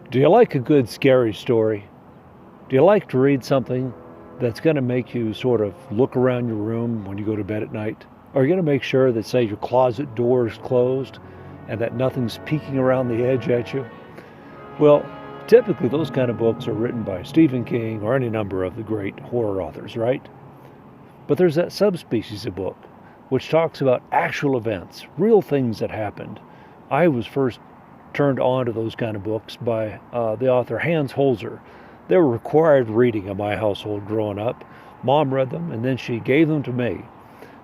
Do you like a good scary story? Do you like to read something that's going to make you sort of look around your room when you go to bed at night? Are you going to make sure that, say, your closet door is closed and that nothing's peeking around the edge at you? Well, typically those kind of books are written by Stephen King or any number of the great horror authors, right? But there's that subspecies of book which talks about actual events, real things that happened. I was first turned on to those kind of books by the author Hans Holzer. They were required reading in my household growing up. Mom read them, and then she gave them to me.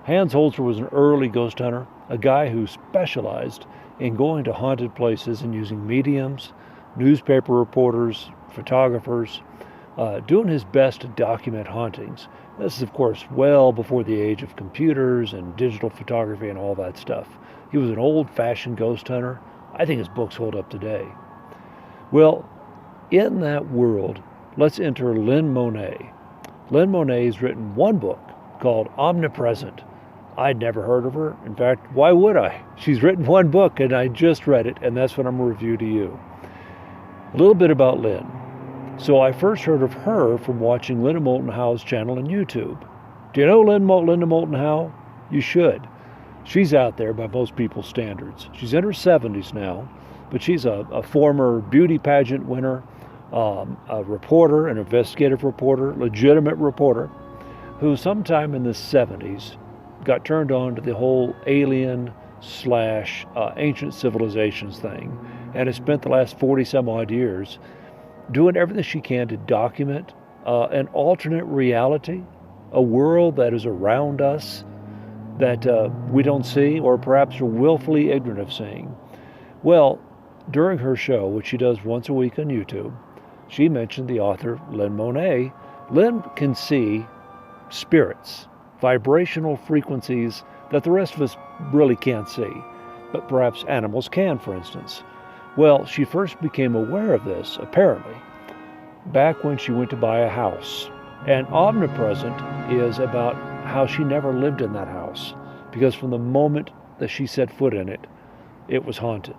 Hans Holzer was an early ghost hunter, a guy who specialized in going to haunted places and using mediums, newspaper reporters, photographers, doing his best to document hauntings. This is, of course, well before the age of computers and digital photography and all that stuff. He was an old-fashioned ghost hunter. I think his books hold up today. Well, in that world, let's enter Lynn Monet. Lynn Monet has written one book called Omnipresent. I'd never heard of her. In fact, why would I? She's written one book, and I just read it, and that's what I'm going to review to you. A little bit about Lynn. So I first heard of her from watching Linda Moulton Howe's channel on YouTube. Do you know Linda Moulton Howe? You should. She's out there by most people's standards. She's in her 70s now, but she's a former beauty pageant winner, a reporter, an investigative reporter, legitimate reporter, who sometime in the 70s got turned on to the whole alien slash ancient civilizations thing, and has spent the last 40 some odd years doing everything she can to document an alternate reality, a world that is around us that we don't see, or perhaps are willfully ignorant of seeing. Well, during her show, which she does once a week on YouTube, she mentioned the author Lynn Monet. Lynn can see spirits, vibrational frequencies that the rest of us really can't see, but perhaps animals can, for instance. Well, she first became aware of this, apparently, back when she went to buy a house. And Omnipresent is about how she never lived in that house, because from the moment that she set foot in it, it was haunted.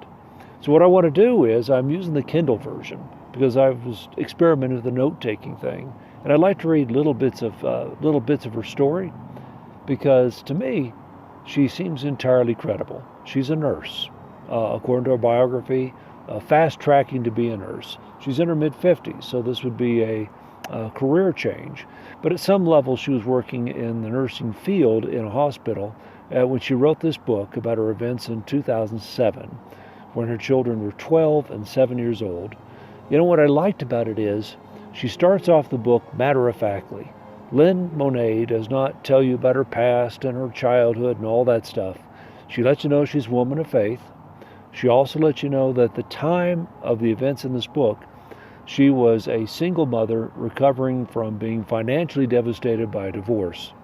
So what I want to do is, I'm using the Kindle version, because I was experimenting with the note-taking thing, and I'd like to read little bits of her story, because to me, she seems entirely credible. She's a nurse, according to her biography, fast-tracking to be a nurse. She's in her mid-50s, so this would be a career change. But at some level, she was working in the nursing field in a hospital when she wrote this book about her events in 2007, when her children were 12 and 7 years old. You know, what I liked about it is she starts off the book matter-of-factly. Lynn Monet does not tell you about her past and her childhood and all that stuff. She lets you know she's a woman of faith. She also lets you know that the time of the events in this book, she was a single mother recovering from being financially devastated by a divorce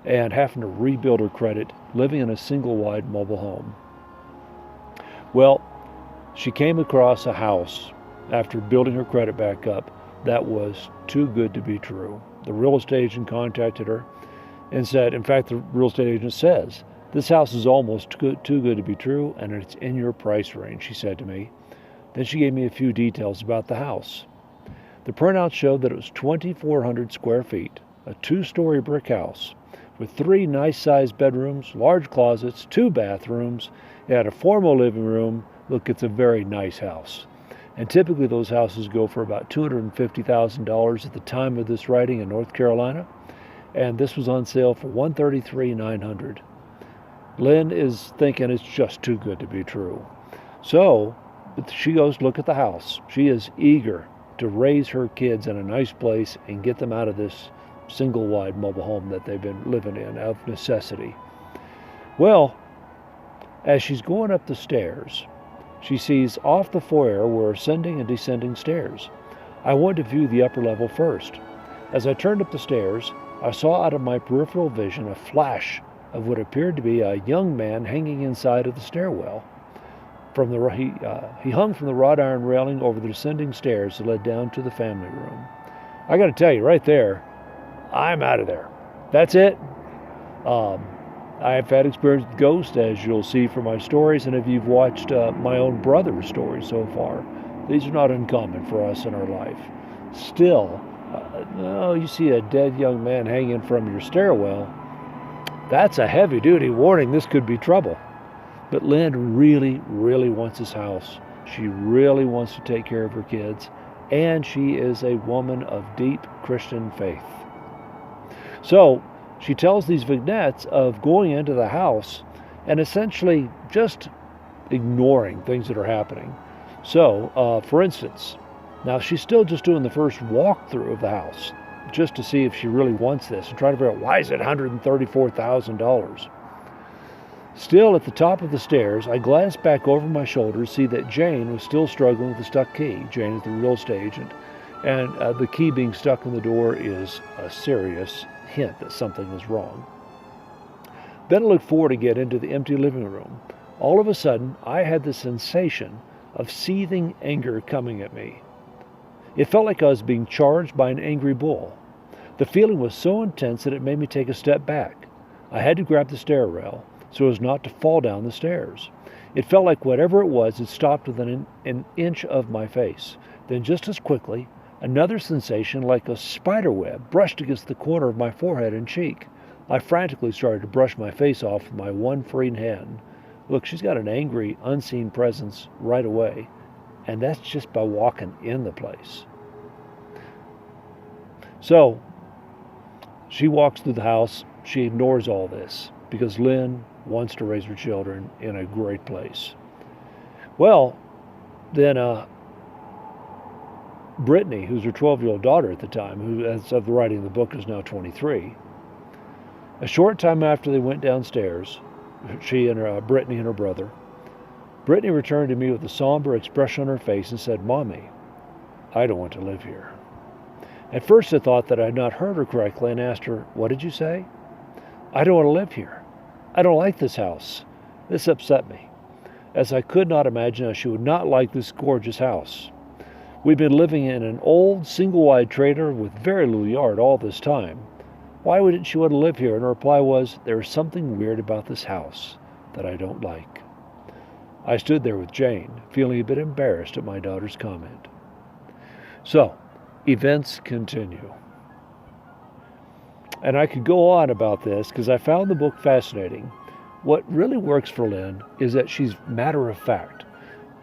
and having to rebuild her credit, living in a single-wide mobile home. Well, she came across a house after building her credit back up that was too good to be true. The real estate agent contacted her and said, in fact, the real estate agent says, "This house is almost too good to be true, and it's in your price range," she said to me. Then she gave me a few details about the house. The printout showed that it was 2,400 square feet, a 2-story brick house with 3 nice-sized bedrooms, large closets, 2 bathrooms. It had a formal living room. Look, it's a very nice house. And typically those houses go for about $250,000 at the time of this writing in North Carolina. And this was on sale for $133,900. Lynn is thinking it's just too good to be true. So she goes to look at the house. She is eager to raise her kids in a nice place and get them out of this single-wide mobile home that they've been living in out of necessity. Well, as she's going up the stairs, she sees off the foyer were ascending and descending stairs. I wanted to view the upper level first. As I turned up the stairs, I saw out of my peripheral vision a flash of what appeared to be a young man hanging inside of the stairwell. He hung from the wrought iron railing over the descending stairs that led down to the family room. I got to tell you, right there, I'm out of there. That's it. I have had experience with ghosts, as you'll see from my stories, and if you've watched my own brother's stories so far, these are not uncommon for us in our life. Still, you see a dead young man hanging from your stairwell, that's a heavy-duty warning. This could be trouble. But Lynn really, really wants this house. She really wants to take care of her kids, and she is a woman of deep Christian faith. So she tells these vignettes of going into the house and essentially just ignoring things that are happening. So, for instance, now she's still just doing the first walkthrough of the house, just to see if she really wants this and try to figure out why is it $134,000. Still at the top of the stairs, I glanced back over my shoulder to see that Jane was still struggling with the stuck key. Jane is the real estate agent, and the key being stuck in the door is a serious hint that something is wrong. Then I looked forward to get into the empty living room. All of a sudden, I had the sensation of seething anger coming at me. It felt like I was being charged by an angry bull. The feeling was so intense that it made me take a step back. I had to grab the stair rail so as not to fall down the stairs. It felt like whatever it was had stopped within an inch of my face. Then just as quickly, another sensation like a spider web brushed against the corner of my forehead and cheek. I frantically started to brush my face off with my one freeing hand. Look, she's got an angry, unseen presence right away, and that's just by walking in the place. So, she walks through the house. She ignores all this because Lynn wants to raise her children in a great place. Well, then Brittany, who's her 12-year-old daughter at the time, who, as of the writing of the book, is now 23, a short time after they went downstairs, she and Brittany and her brother, Brittany returned to me with a somber expression on her face and said, "Mommy, I don't want to live here." At first I thought that I had not heard her correctly and asked her, "What did you say?" "I don't want to live here. I don't like this house." This upset me, as I could not imagine how she would not like this gorgeous house. We'd been living in an old, single-wide trailer with very little yard all this time. Why wouldn't she want to live here? And her reply was, "There is something weird about this house that I don't like." I stood there with Jane, feeling a bit embarrassed at my daughter's comment. So, events continue. And I could go on about this because I found the book fascinating. What really works for Lynn is that she's matter of fact.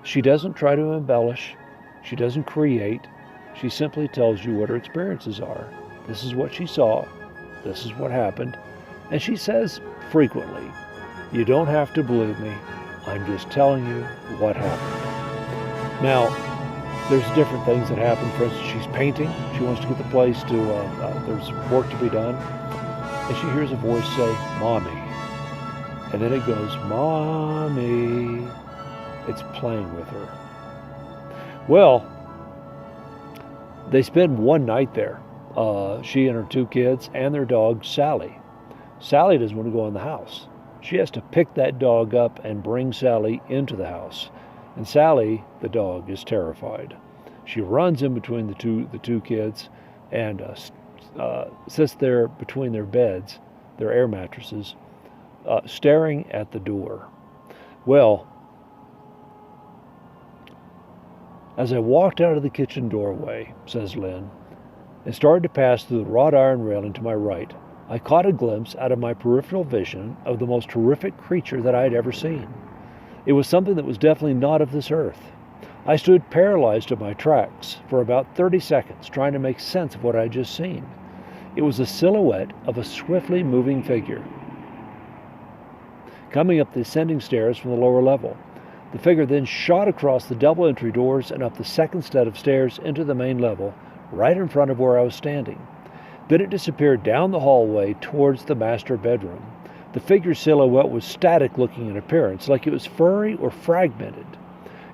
She doesn't try to embellish. She doesn't create. She simply tells you what her experiences are. This is what she saw. This is what happened. And she says frequently, "You don't have to believe me. I'm just telling you what happened." Now, there's different things that happen. For instance, she's painting. She wants to get the place to, there's work to be done. And she hears a voice say, "Mommy." And then it goes, "Mommy." It's playing with her. Well, they spend one night there. She and her two kids and their dog, Sally. Sally doesn't want to go in the house. She has to pick that dog up and bring Sally into the house. And Sally, the dog, is terrified. She runs in between the two kids and sits there between their beds, their air mattresses, staring at the door. Well, as I walked out of the kitchen doorway, says Lynn, and started to pass through the wrought iron railing to my right, I caught a glimpse out of my peripheral vision of the most horrific creature that I had ever seen. It was something that was definitely not of this earth. I stood paralyzed at my tracks for about 30 seconds, trying to make sense of what I had just seen. It was a silhouette of a swiftly moving figure coming up the ascending stairs from the lower level. The figure then shot across the double entry doors and up the second set of stairs into the main level, right in front of where I was standing. Then it disappeared down the hallway towards the master bedroom. The figure's silhouette was static-looking in appearance, like it was furry or fragmented.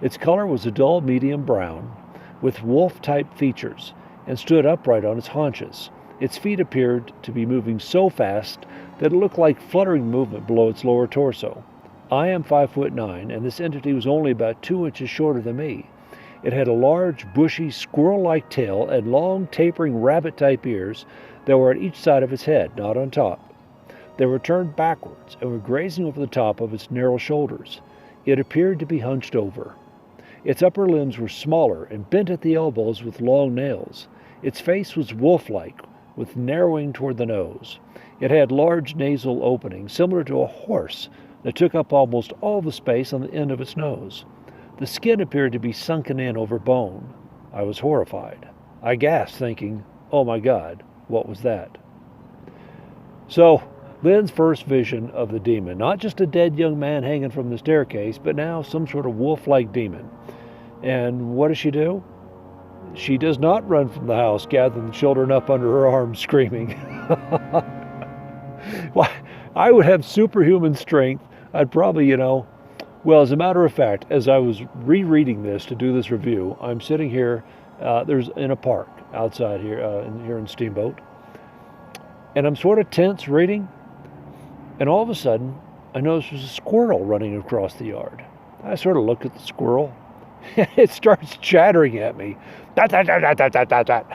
Its color was a dull medium brown, with wolf-type features, and stood upright on its haunches. Its feet appeared to be moving so fast that it looked like fluttering movement below its lower torso. I am 5'9", and this entity was only about 2 inches shorter than me. It had a large, bushy, squirrel-like tail and long, tapering rabbit-type ears that were at each side of its head, not on top. They were turned backwards and were grazing over the top of its narrow shoulders. It appeared to be hunched over. Its upper limbs were smaller and bent at the elbows with long nails. Its face was wolf-like, with narrowing toward the nose. It had large nasal openings, similar to a horse, that took up almost all the space on the end of its nose. The skin appeared to be sunken in over bone. I was horrified. I gasped, thinking, "Oh my God, what was that?" So, Lynn's first vision of the demon, not just a dead young man hanging from the staircase, but now some sort of wolf-like demon. And what does she do? She does not run from the house, gathering the children up under her arms, screaming. Well, I would have superhuman strength. I'd probably, well, as a matter of fact, as I was rereading this to do this review, I'm sitting here, there's in a park outside here, here in Steamboat, and I'm sort of tense reading, and all of a sudden, I notice there's a squirrel running across the yard. I sort of look at the squirrel. It starts chattering at me. Dat, dat, dat, dat, dat, dat, dat.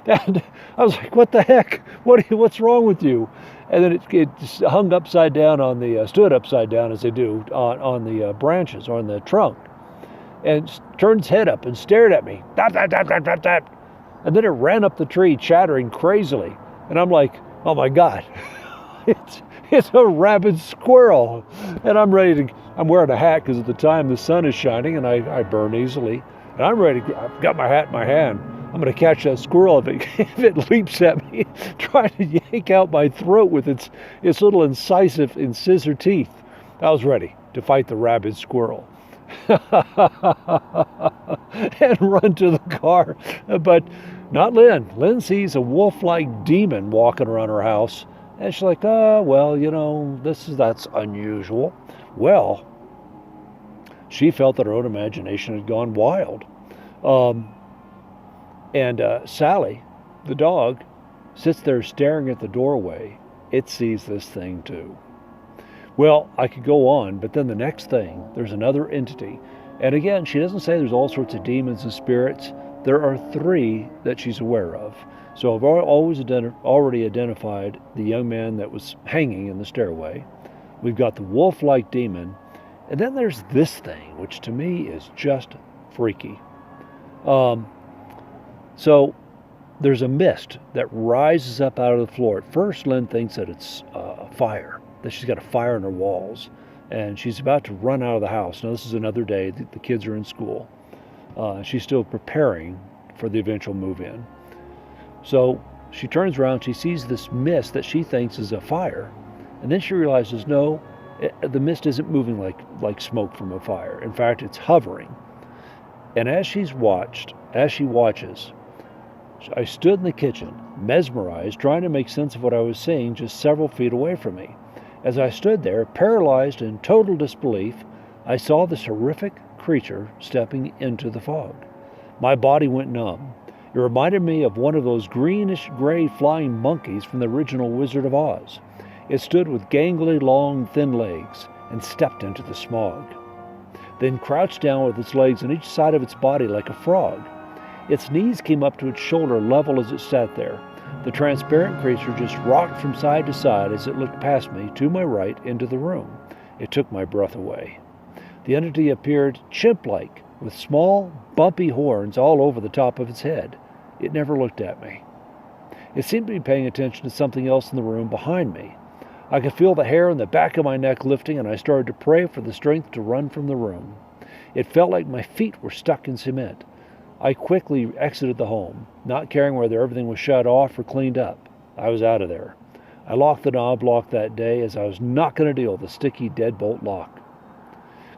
And I was like, what the heck? What's wrong with you? And then it hung upside down on the, stood upside down as they do, on the branches or on the trunk. And turned its head up and stared at me. Dat, dat, dat, dat, dat, dat. And then it ran up the tree, chattering crazily. And I'm like, oh my God, it's a rabid squirrel. And I'm wearing a hat because at the time the sun is shining and I burn easily. And I'm ready, I've got my hat in my hand. I'm going to catch that squirrel if it leaps at me, trying to yank out my throat with its little incisive incisor teeth. I was ready to fight the rabid squirrel. And run to the car. But not Lynn. Lynn sees a wolf-like demon walking around her house. And she's like, oh, well, that's unusual. Well, she felt that her own imagination had gone wild. And Sally, the dog, sits there staring at the doorway. It sees this thing too. Well, I could go on, but then the next thing, there's another entity. And again, she doesn't say there's all sorts of demons and spirits. There are 3 that she's aware of. So I've already identified the young man that was hanging in the stairway. We've got the wolf-like demon. And then there's this thing, which to me is just freaky. So there's a mist that rises up out of the floor. At first, Lynn thinks that it's fire, that she's got a fire in her walls, and she's about to run out of the house. Now, this is another day. The kids are in school. She's still preparing for the eventual move-in. So she turns around, she sees this mist that she thinks is a fire, and then she realizes, no, the mist isn't moving like smoke from a fire. In fact, it's hovering. And as she watches, I stood in the kitchen, mesmerized, trying to make sense of what I was seeing just several feet away from me. As I stood there, paralyzed in total disbelief, I saw this horrific creature stepping into the fog. My body went numb. It reminded me of one of those greenish-gray flying monkeys from the original Wizard of Oz. It stood with gangly, long, thin legs and stepped into the smog. Then crouched down with its legs on each side of its body like a frog. Its knees came up to its shoulder level as it sat there. The transparent creature just rocked from side to side as it looked past me, to my right, into the room. It took my breath away. The entity appeared chimp-like, with small, bumpy horns all over the top of its head. It never looked at me. It seemed to be paying attention to something else in the room behind me. I could feel the hair on the back of my neck lifting, and I started to pray for the strength to run from the room. It felt like my feet were stuck in cement. I quickly exited the home, not caring whether everything was shut off or cleaned up. I was out of there. I locked the knob lock that day, as I was not going to deal with a sticky deadbolt lock.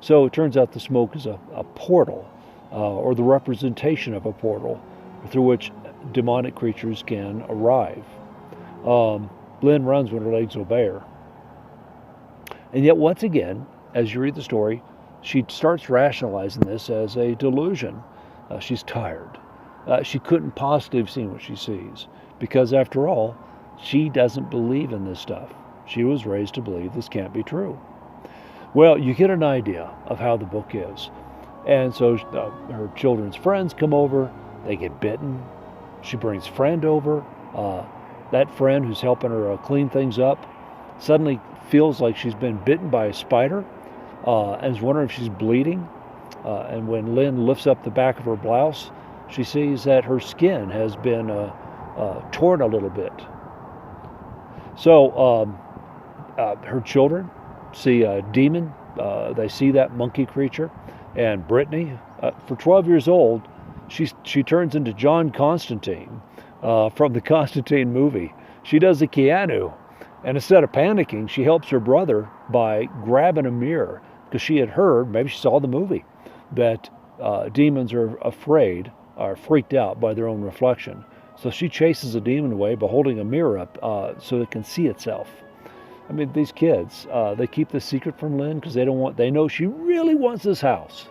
So it turns out the smoke is a portal, or the representation of a portal, through which demonic creatures can arrive. Lynn runs when her legs obey her. And yet once again, as you read the story, she starts rationalizing this as a delusion. She's tired. She couldn't possibly have seen what she sees, because after all, she doesn't believe in this stuff. She was raised to believe this can't be true. Well, you get an idea of how the book is. And so her children's friends come over, they get bitten. She brings a friend over. That friend who's helping her clean things up suddenly feels like she's been bitten by a spider and is wondering if she's bleeding. And when Lynn lifts up the back of her blouse, she sees that her skin has been torn a little bit. So her children see a demon. They see that monkey creature. And Brittany, for 12 years old, she turns into John Constantine from the Constantine movie. She does the Keanu. And instead of panicking, she helps her brother by grabbing a mirror, because she had heard, maybe she saw the movie, that demons are afraid, are freaked out by their own reflection. So she chases a demon away by holding a mirror up so it can see itself. I mean, these kids, they keep this secret from Lynn because they know she really wants this house.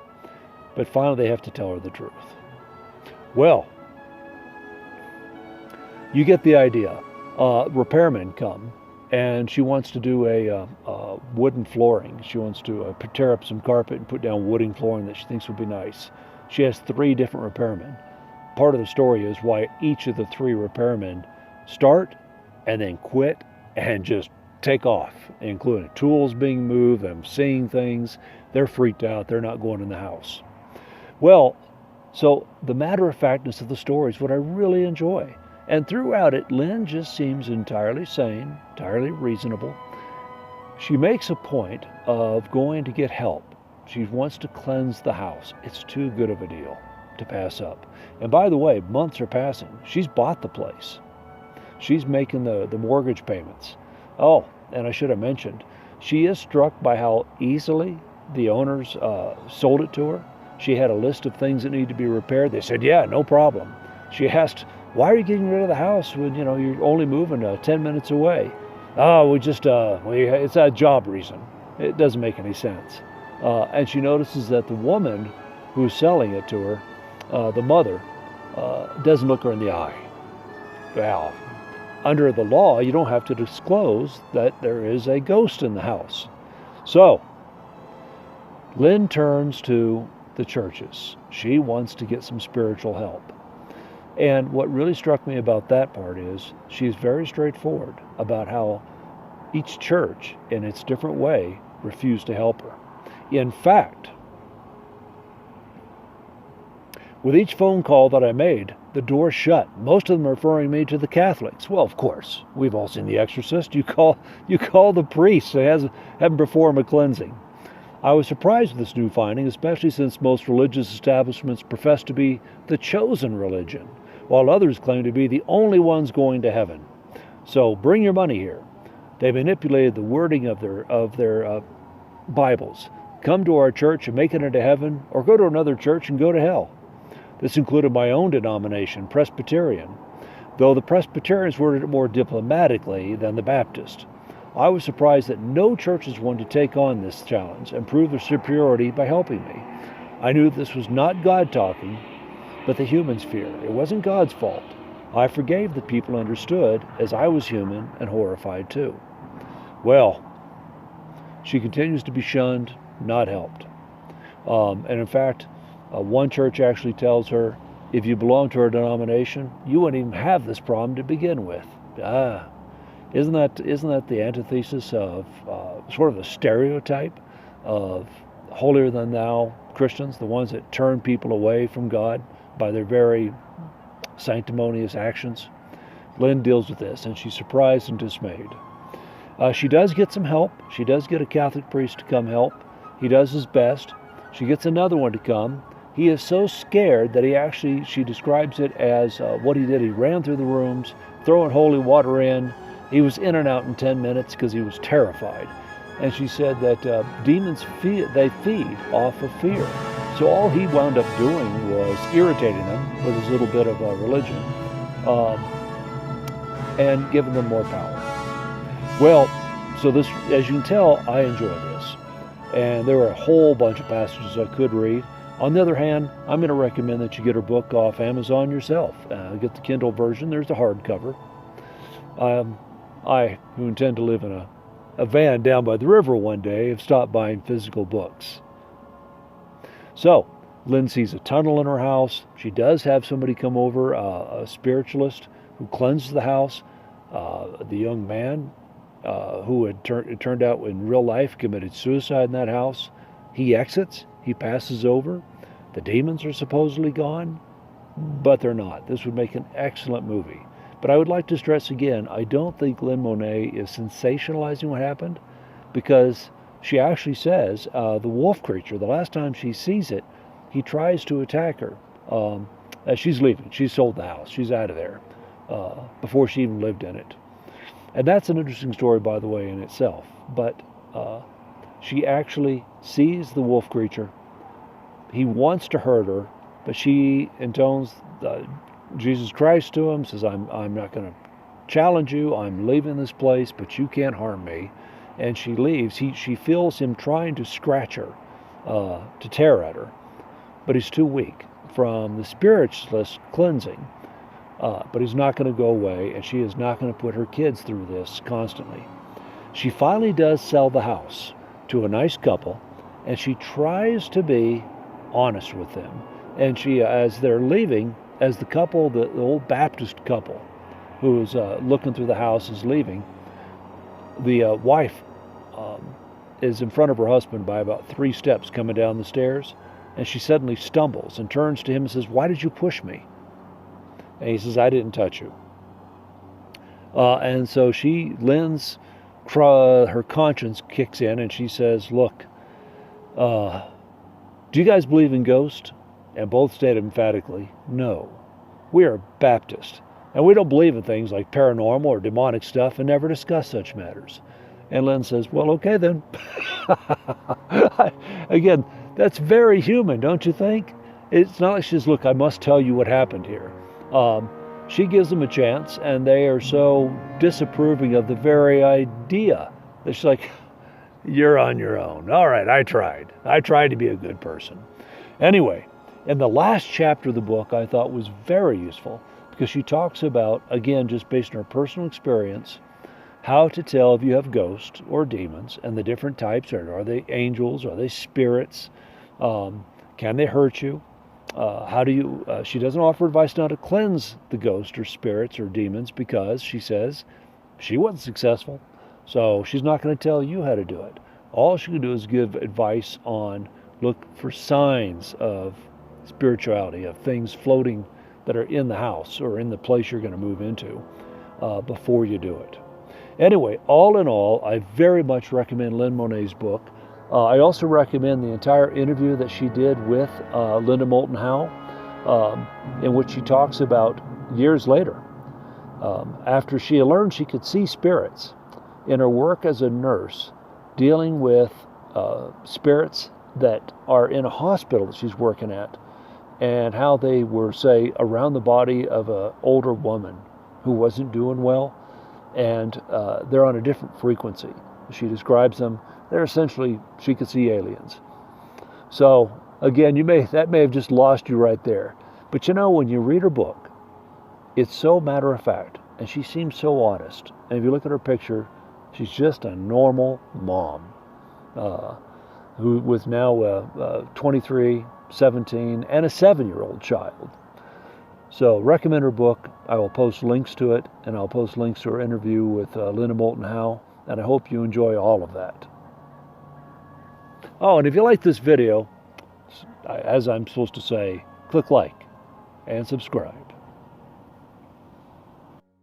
But finally they have to tell her the truth. Well, you get the idea. Repairmen come, and she wants to do a wooden flooring. She wants to tear up some carpet and put down wooden flooring that she thinks would be nice. She has 3 different repairmen. Part of the story is why each of the 3 repairmen start and then quit and just take off, including tools being moved, them seeing things. They're freaked out. They're not going in the house. Well, so the matter-of-factness of the story is what I really enjoy. And throughout it, Lynn just seems entirely sane, entirely reasonable. She makes a point of going to get help. She wants to cleanse the house. It's too good of a deal to pass up. And by the way, months are passing. She's bought the place. She's making the mortgage payments. Oh, and I should have mentioned, she is struck by how easily the owners sold it to her. She had a list of things that need to be repaired. They said, yeah, no problem. She asked, why are you getting rid of the house when you're only moving 10 minutes away? Oh, it's a job reason. It doesn't make any sense. And she notices that the woman who's selling it to her, the mother, doesn't look her in the eye. Well, under the law, you don't have to disclose that there is a ghost in the house. So, Lynn turns to the churches. She wants to get some spiritual help. And what really struck me about that part is she's very straightforward about how each church, in its different way, refused to help her. In fact, with each phone call that I made, the door shut. Most of them referring me to the Catholics. Well, of course, we've all seen The Exorcist. You call the priest that haven't performed a cleansing. I was surprised with this new finding, especially since most religious establishments profess to be the chosen religion, while others claim to be the only ones going to heaven. So bring your money here. They manipulated the wording of their Bibles. Come to our church and make it into heaven, or go to another church and go to hell. This included my own denomination, Presbyterian, though the Presbyterians worded it more diplomatically than the Baptist. I was surprised that no churches wanted to take on this challenge and prove their superiority by helping me. I knew this was not God talking, but the human's fear. It wasn't God's fault. I forgave the people and understood, as I was human and horrified too. Well, she continues to be shunned, not helped. And in fact, one church actually tells her, if you belong to our denomination, you wouldn't even have this problem to begin with. Isn't that the antithesis of sort of the stereotype of holier-than-thou Christians, the ones that turn people away from God by their very sanctimonious actions? Lynn deals with this, and she's surprised and dismayed. She does get some help. She does get a Catholic priest to come help. He does his best. She gets another one to come. He is so scared that she describes it as what he did. He ran through the rooms, throwing holy water in. He was in and out in 10 minutes because he was terrified. And she said that demons feed off of fear. So all he wound up doing was irritating them with his little bit of religion and giving them more power. Well, so this, as you can tell, I enjoy this. And there were a whole bunch of passages I could read. On the other hand, I'm going to recommend that you get her book off Amazon yourself. Get the Kindle version. There's a hardcover. I, who intend to live in a van down by the river one day, have stopped buying physical books. So, Lynn sees a tunnel in her house. She does have somebody come over, a spiritualist, who cleanses the house. The young man who it turned out in real life committed suicide in that house. He exits, he passes over. The demons are supposedly gone, but they're not. This would make an excellent movie. But I would like to stress again, I don't think Lynn Monet is sensationalizing what happened, because she actually says the wolf creature, the last time she sees it, he tries to attack her as she's leaving. She's sold the house. She's out of there before she even lived in it. And that's an interesting story, by the way, in itself. But she actually sees the wolf creature. He wants to hurt her, but she intones Jesus Christ to him, says, I'm not going to challenge you. I'm leaving this place, but you can't harm me. And she leaves. She feels him trying to scratch her, to tear at her, but he's too weak from the spiritualist cleansing. But he's not going to go away, and she is not going to put her kids through this constantly. She finally does sell the house to a nice couple, and she tries to be honest with them. And she, as they're leaving, as the couple, the old Baptist couple who's looking through the house is leaving, the wife is in front of her husband by about 3 steps coming down the stairs, and she suddenly stumbles and turns to him and says, "Why did you push me?" And he says, "I didn't touch you." And so Lynn's, her conscience kicks in, and she says, "Look, do you guys believe in ghosts?" And both state emphatically, "No. We are Baptist, and we don't believe in things like paranormal or demonic stuff and never discuss such matters." And Lynn says, "Well, okay then." Again, that's very human, don't you think? It's not like she says, "Look, I must tell you what happened here." She gives them a chance, and they are so disapproving of the very idea that she's like, "You're on your own. All right, I tried. I tried to be a good person." Anyway, in the last chapter of the book, I thought was very useful, because she talks about, again, just based on her personal experience, how to tell if you have ghosts or demons and the different types. Are they angels? Are they spirits? Can they hurt you? How do you, she doesn't offer advice on how to cleanse the ghosts or spirits or demons, because she says she wasn't successful. So she's not going to tell you how to do it. All she can do is give advice on, look for signs of spirituality, of things floating that are in the house or in the place you're going to move into before you do it. Anyway, all in all, I very much recommend Lynn Monet's book. I also recommend the entire interview that she did with Linda Moulton Howe, in which she talks about years later, after she learned she could see spirits, in her work as a nurse, dealing with spirits that are in a hospital that she's working at, and how they were, say, around the body of an older woman who wasn't doing well, and they're on a different frequency. She describes them. They're essentially, she could see aliens. So again, that may have just lost you right there. But you know, when you read her book, it's so matter of fact, and she seems so honest. And if you look at her picture, she's just a normal mom who with now 23, 17, and a 7-year-old child. So recommend her book. I will post links to it, and I'll post links to her interview with Linda Moulton Howe, and I hope you enjoy all of that. Oh, and if you like this video, as I'm supposed to say, click like and subscribe.